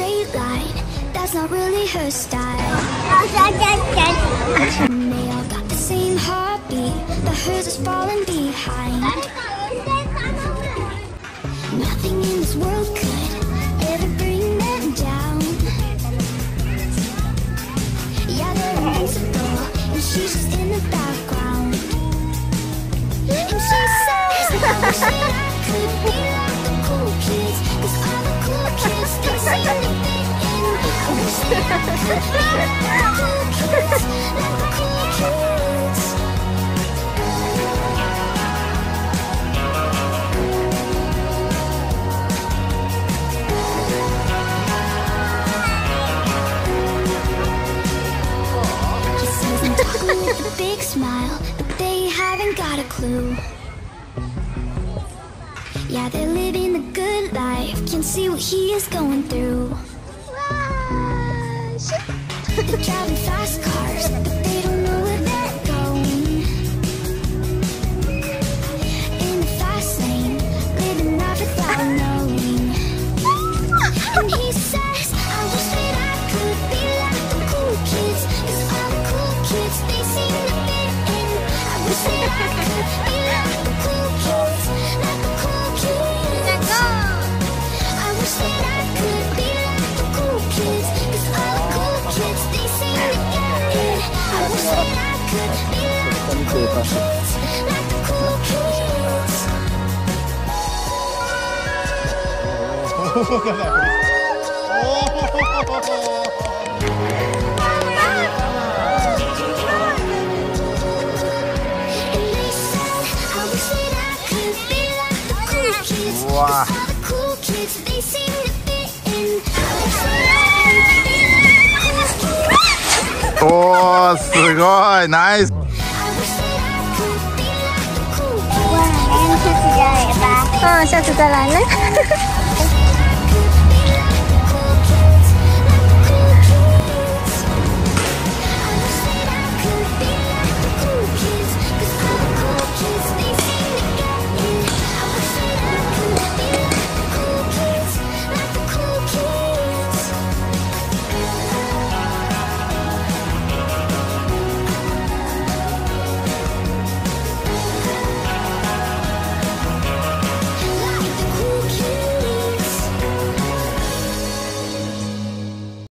straight line. That's not really her style. And they all got the same heartbeat, but hers is falling behind. Nothing in this world could ever bring them down. Yeah, they're invincible, and she's just in the background. And she says, I wish that I could be like the cool kids, 'cause all the cool kids, they seem to fit in. I wish that I could be like the cool kids, like the cool kids. He says I'm talking with a big smile, but they haven't got a clue. Yeah, they're living the good life, can see what he is going through. They're driving fast cars, but they don't know where they're going. In the fast lane, living life without knowing. And he says, I wish that I could be like the cool kids, 'cause all the cool kids, they seem to fit in. I wish that I could be like the cool kids, like the cool kids. I wish that I could be like the cool kids, 'cause all the cool kids, they seem to get it. I wish that I could be like the cool kids, like the cool kids. And they said, I wish that I could be like the cool kids, 'cause all the cool kids, they seem to fit in. I wish that I could be like the cool kids. 哇，すごい、ナイス。 I wish that I could be like the cool kids. 哇，来，下次再来吧。下次再来呢。